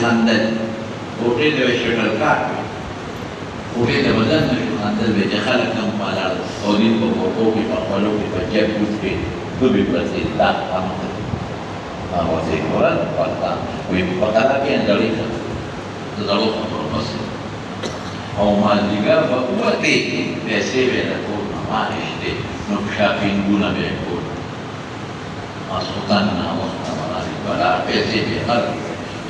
خندل وقيل بشكل كعب وقيل بدن خندل بجخلك نوم على الصولين بوقوك بقبلوك بجاب يوسفين دبي برسيل لا أمك وزي قرآن قرآن ويبقى كان دريخا تدروخا برمسي أو ما ديجا بقوتي بسيبه لكون ما إشتي نبشافين بونا بيكون أسوطاننا وقتا مناري بلا بسيبه قرآن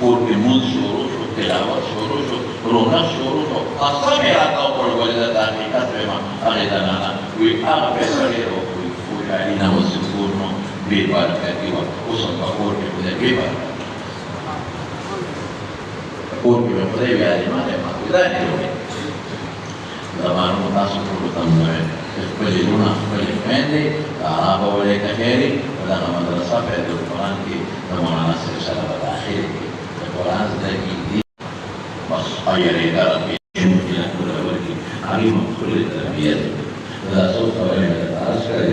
porque mun shoroso tilawa shoroso rona shoroso hasta me ata por wala da ni kasema alida nana we are pesarero we fujari na wasukurno be barakati wa uso ka porque puede be porque me puede ver animale ma cuidado la mano tasu por tamne después de una felizmente la abole kaheri la madrasa pe do Quran ki tamana se sala badakhir Quran sedang bas ayat Arab yang kita beri hari mukul terbiat. Dah soal yang kita asal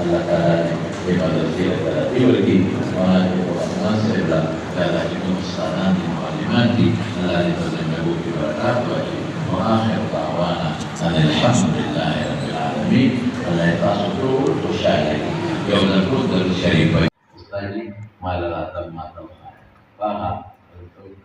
Allah Taala ibadat kita diberi mana Quran sebab dah juga sanan muallimati Allah diberi berkat bagi akhir da'wana alhamdulillah rabbil alamin. Allah tasawwur tusyari yaum al-qudr syarifah. Ustazi malah mata faham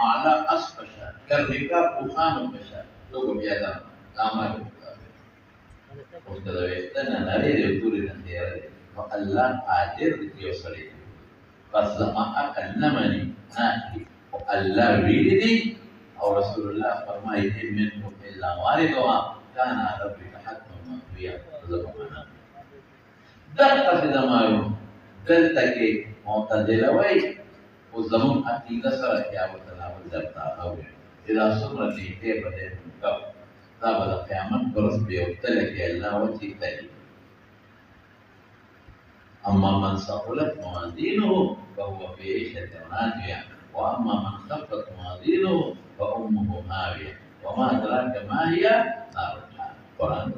على اسفل كالركاب وخام المشاة لو بيادا نعمل وكذا بيستنى نريد يقول النتيرة والله قادر يوصلي بس لما أكلمني ناكي والله ريدي أو رسول الله فرما يتم منكم إلا واردها كان ربك حتما مقضيا زمانا دقة في زمانه دلتكي معتدلوي والزمون أكيد سرك يا وتناول دلتا أوي إذا صبر ليتي بدأ مكب تابع قيامت برس بيوتلك الله وجه تلي أما من ثقلت موازينه فهو في عيشة راضية وأما من خفت موازينه فأمه هاوية وما أدراك ما هي نار الحال قرآن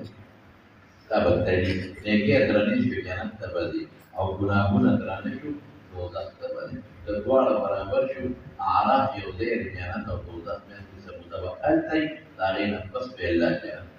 تابع تلي نيكي أدرانيش في جنة تبدي أو گناهون أدرانيش دوزخ تبدي تدوار برابر شو أعراف يوزير جنة أو دوزخ من ألتي دارين بس بالله جانت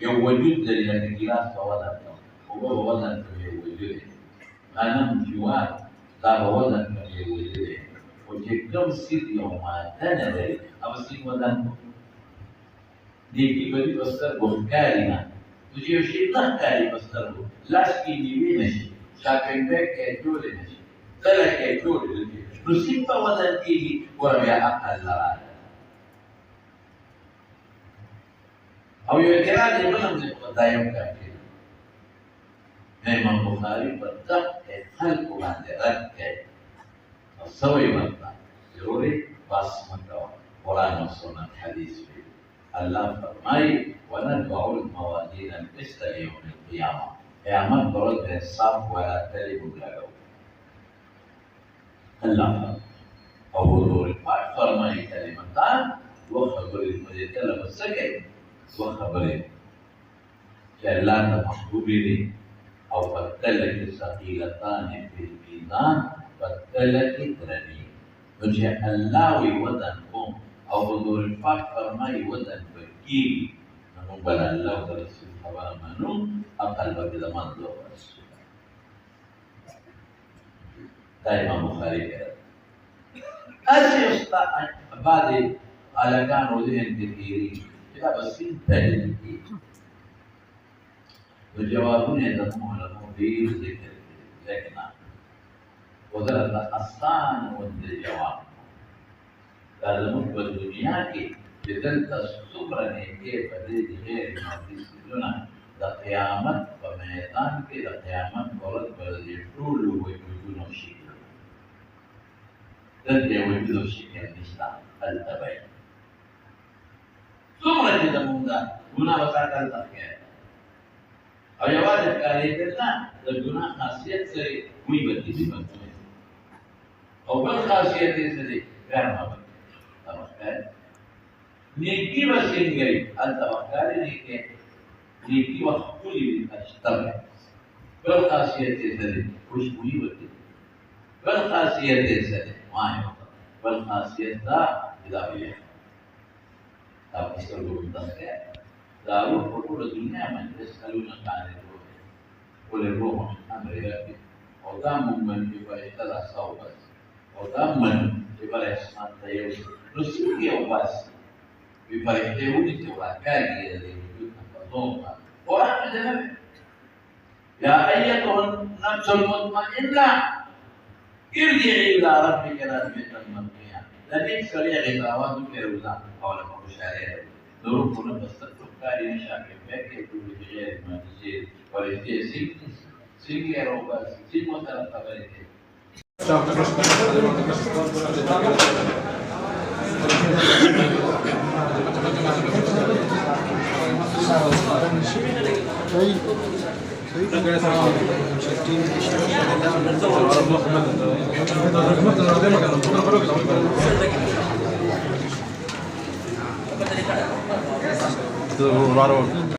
يوم وجود دليل الجلاس وودا هو ودا وجود أنا مجوار لا ودا وجود وجدهم سيد يوم تنادي أو سيد ودان ديكي بدي بستر بوكارينا تجي شيء لا كاري بستر لاشكي نيمينش شاكين بيك كجول نش تلا كجول نسيب ودان تيجي وربيع أقل لا أو يكرا جبلهم دايم كافي إمام بخاري بدأ خلق عند ركع سوي مطلع ضروري بس مطلع قرآن والسنة حديث فيه الله فرماي ونتبع الموازين القسط يوم القيامة قيامت برد الصف ولا تلب له الله أو حضور الفاتح فرماي كلمتان وخبر المجتلب السكن وخبر كالله محبوبين أو فتلك الثقيلتان في الميزان فتلك درني وجه الله وطنكم او حضور پاک فرمایي وطن به کېږي نو موږ به د الله او د رسول خبره منو عقل به د منځه ورسو دا امام بخاري کړی هسې استاد بعضې هلکانو ذهن کې تېرېږي چې دا به سیند تحلیل کېږي نو جوابونه یې زموږ علماو ډېر ذکر کړي لیکن خو درته اسان غوندې جواب دا زموږ په دنیا کې چې دلته څومره نیکۍ په دې غیر مادي څیزونه د قیامت په میدان کې د قیامت په ورځ به د دې ټولو وجودونو شکل دلته یې وجود او شکل نشته هلته به یې څومره چې زموږ دا ګناه به ساته هلته ښکاري او یوازې ښکارېدل نه د ګناه خاصیت سره وی به دې صفتونه او بل خاصیت یې څه دی ګرمه به نیکی به څنګه وي هلته به ښکاري نیکي به ښکلې وي ښایسته به بل خاصیت یې څه دی خوشبويي به کوي بل خاصیت یې څه دی وایه بل خاصیت دا چې دا به یې دا په سترګو ورته ښکاري دا روح په ټوله دنیا باندې یسألونک عن الروح قل الروح من امر ربي او دا مومن چې فرشته دا صوبت او دا من چې بل اسمان ته یوسي نو څنګه یې وباسي وي فرشتې ونیسي وراکاږي یې د دې وجود نه په ځوم باندې قرآن کې دی یا ایتها النفس المطمئنه ارجعي الى ربك راضية مرضية د دې سړي هغې ته اواز وکړې روزه او له په خوشحالۍ د روحونه په سترګو ښکاري نه شاکې فکر ټولې غیر مادي شی فرشتې څنګه یې راوباسي څنګه ورسره خبرې کوي Claro.